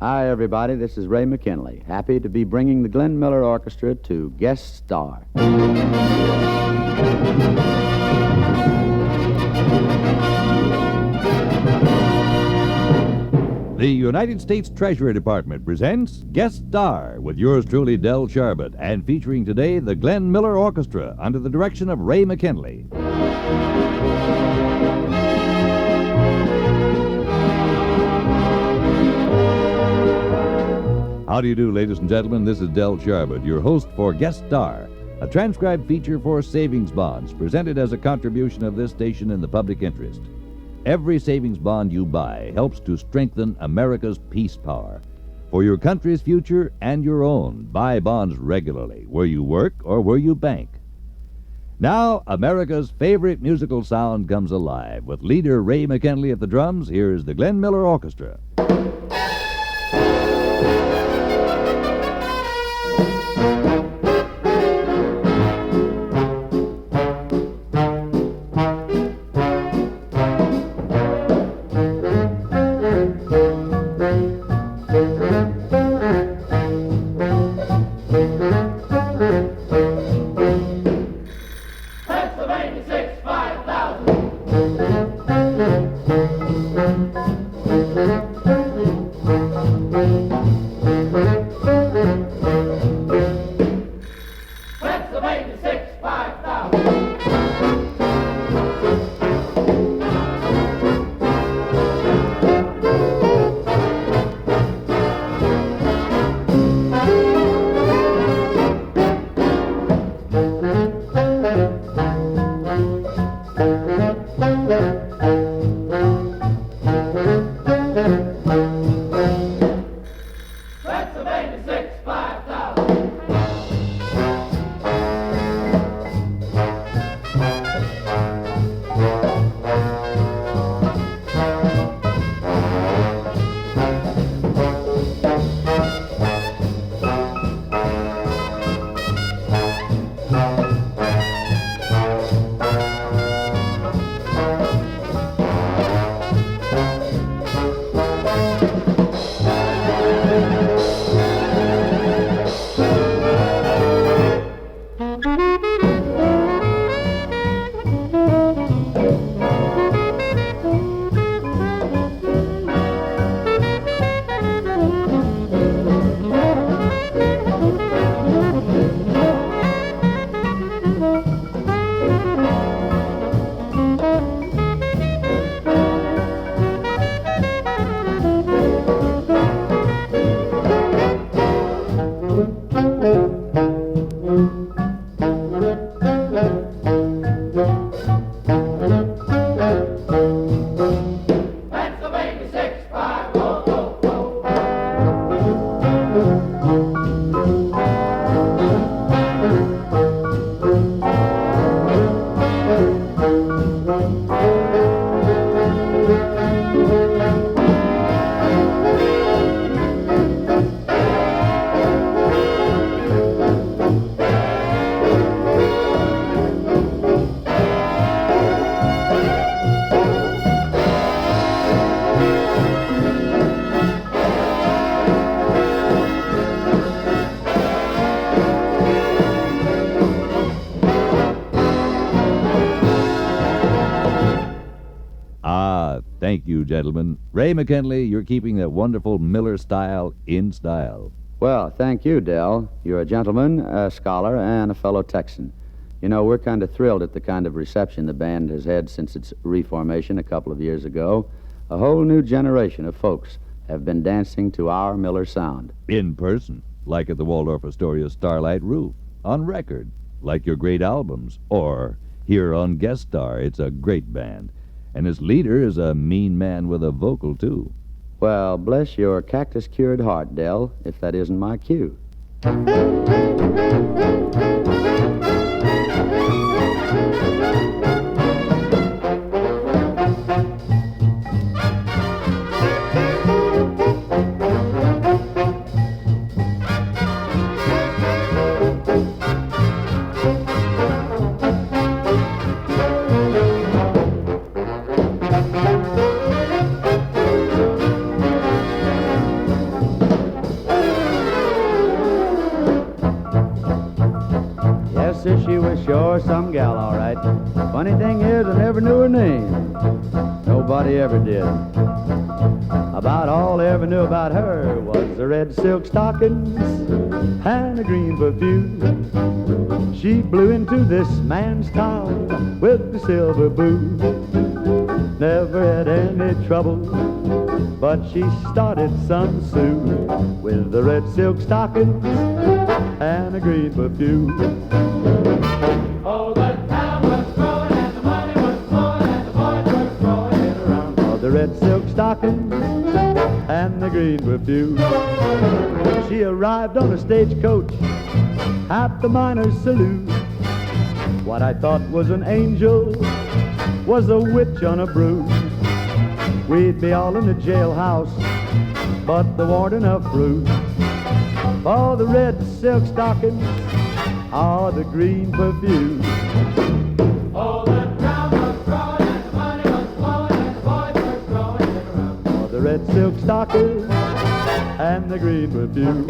Hi, everybody. This is Ray McKinley. Happy to be bringing the Glenn Miller Orchestra to Guest Star. The United States Treasury Department presents Guest Star with yours truly, Del Sharbutt, and featuring today the Glenn Miller Orchestra under the direction of Ray McKinley. How do you do, ladies and gentlemen? This is Del Sharbutt, your host for Guest Star, a transcribed feature for savings bonds presented as a contribution of this station in the public interest. Every savings bond you buy helps to strengthen America's peace power. For your country's future and your own, buy bonds regularly, where you work or where you bank. Now, America's favorite musical sound comes alive. With leader Ray McKinley at the drums, here's the Glenn Miller Orchestra. Thank you, gentlemen. Ray McKinley, you're keeping that wonderful Miller style in style. Well, thank you, Del. You're a gentleman, a scholar, and a fellow Texan. You know, we're kind of thrilled at the kind of reception the band has had since its reformation a couple of years ago. A whole new generation of folks have been dancing to our Miller sound. In person, like at the Waldorf Astoria Starlight Roof. On record, like your great albums. Or here on Guest Star. It's a great band. And its leader is a mean man with a vocal, too. Well, bless your cactus-cured heart, Del, if that isn't my cue. sir, she was sure some gal, all right. Funny thing is, I never knew her name. Nobody ever did. About all I ever knew about her was the red silk stockings and the green perfume. She blew into this man's town with the silver boot. Never had any trouble, but she started some soon with the red silk stockings and the green perfume. Oh, the town was growing and the money was flowing and the boys were throwing it around. Oh, the red silk stockings and the green perfume. She arrived on a stagecoach at the miners' saloon. What I thought was an angel was a witch on a broom. We'd be all in the jailhouse, but there weren't enough room for the red silk stockings or the green perfume. Oh, the town was growing and the money was flowing and the boys were throwing it around. For the red silk stockings and the green perfume.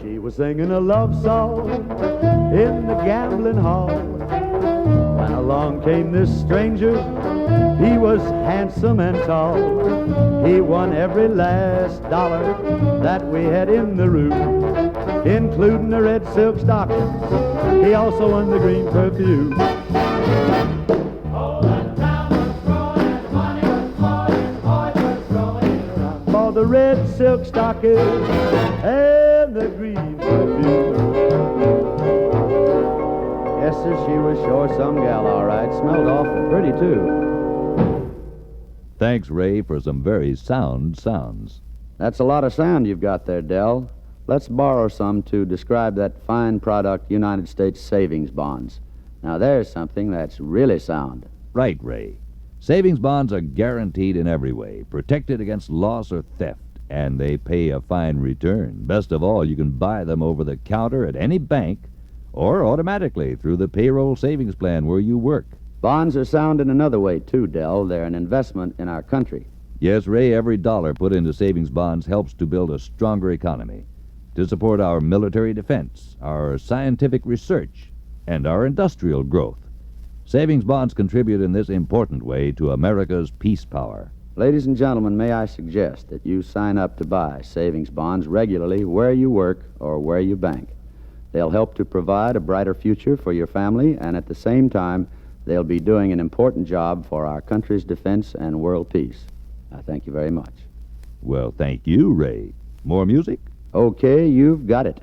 She was singing a love song in the gambling hall when along came this stranger. He was handsome and tall. He won every last dollar that we had in the room, including the red silk stockings. He also won the green perfume. Oh, the town was growing and the money was flowing and the boys were throwing it around. For the red silk stockings and the green perfume. Yes, sir, she was sure some gal, all right. Smelled awful pretty, too. Thanks, Ray, for some very sound sounds. That's a lot of sound you've got there, Dell. Let's borrow some to describe that fine product, United States savings bonds. Now, there's something that's really sound. Right, Ray. Savings bonds are guaranteed in every way, protected against loss or theft, and they pay a fine return. Best of all, you can buy them over the counter at any bank or automatically through the payroll savings plan where you work. Bonds are sound in another way, too, Dell. They're an investment in our country. Yes, Ray, every dollar put into savings bonds helps to build a stronger economy, to support our military defense, our scientific research, and our industrial growth. Savings bonds contribute in this important way to America's peace power. Ladies and gentlemen, may I suggest that you sign up to buy savings bonds regularly where you work or where you bank. They'll help to provide a brighter future for your family, and at the same time, they'll be doing an important job for our country's defense and world peace. I thank you very much. Well, thank you, Ray. More music? Okay, you've got it.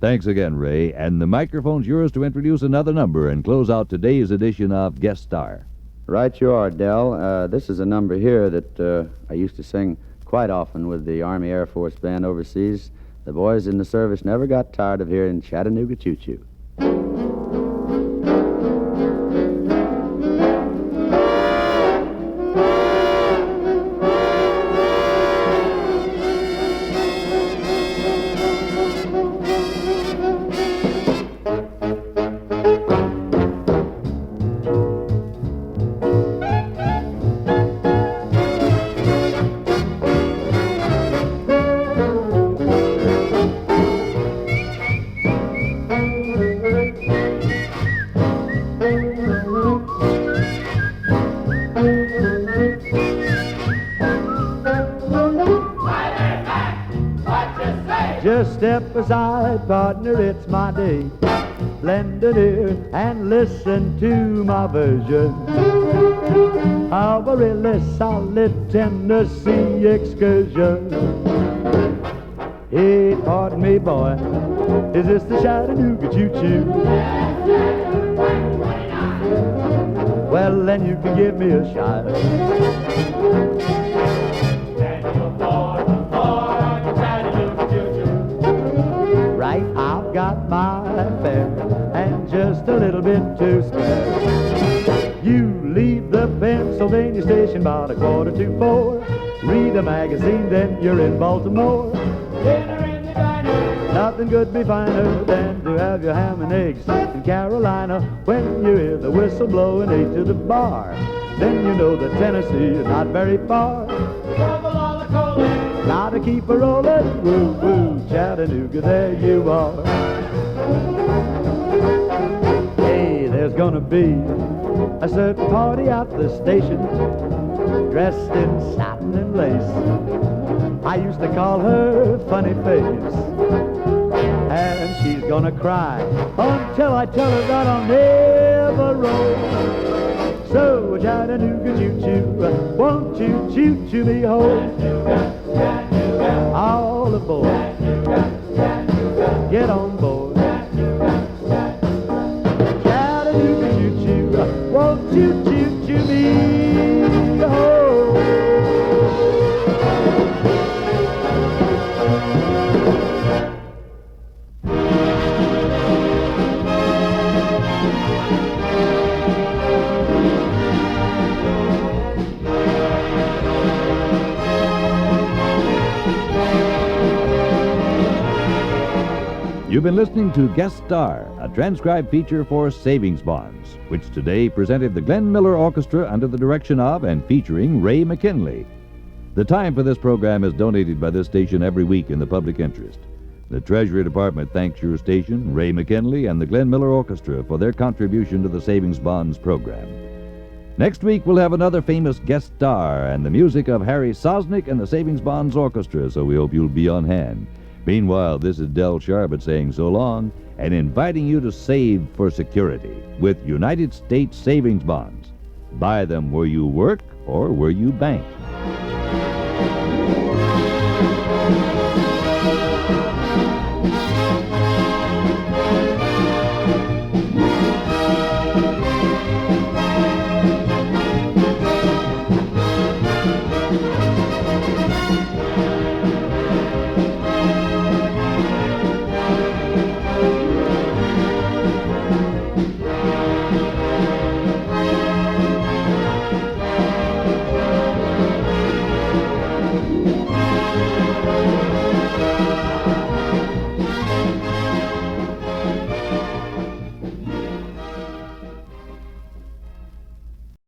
Thanks again, Ray. And the microphone's yours to introduce another number and close out today's edition of Guest Star. Right you are, Del. This is a number here that I used to sing quite often with the Army Air Force Band overseas. The boys in the service never got tired of hearing Chattanooga Choo-Choo. Just step aside, partner, it's my day. Lend an ear and listen to my version of a really solid Tennessee excursion. Hey, pardon me, boy, is this the Chattanooga Choo-Choo? Well, then you can give me a shot. Right, I've got my fare and just a little bit to spare. You leave the Pennsylvania station about 3:45. Read a magazine, then you're in Baltimore. Dinner in the diner. Nothing could be finer than to have your ham and eggs in Carolina. When you hear the whistle blowing 8 to the bar, then you know that Tennessee is not very far. Gotta keep a rollin', woo woo, Chattanooga, there you are. Hey, there's gonna be a certain party at the station, dressed in satin and lace. I used to call her Funny Face, and she's gonna cry until I tell her that I'll never roll. So Chattanooga choo-choo, won't you choo-choo me home? All aboard, get on board. Chattanooga choo-choo, won't you choo-choo me home? You've been listening to Guest Star, a transcribed feature for savings bonds, which today presented the Glenn Miller Orchestra under the direction of and featuring Ray McKinley. The time for this program is donated by this station every week in the public interest. The Treasury Department thanks your station, Ray McKinley, and the Glenn Miller Orchestra for their contribution to the savings bonds program. Next week, we'll have another famous guest star and the music of Harry Sosnick and the Savings Bonds Orchestra, so we hope you'll be on hand. Meanwhile, this is Del Sharbutt saying so long and inviting you to save for security with United States savings bonds. Buy them where you work or where you bank.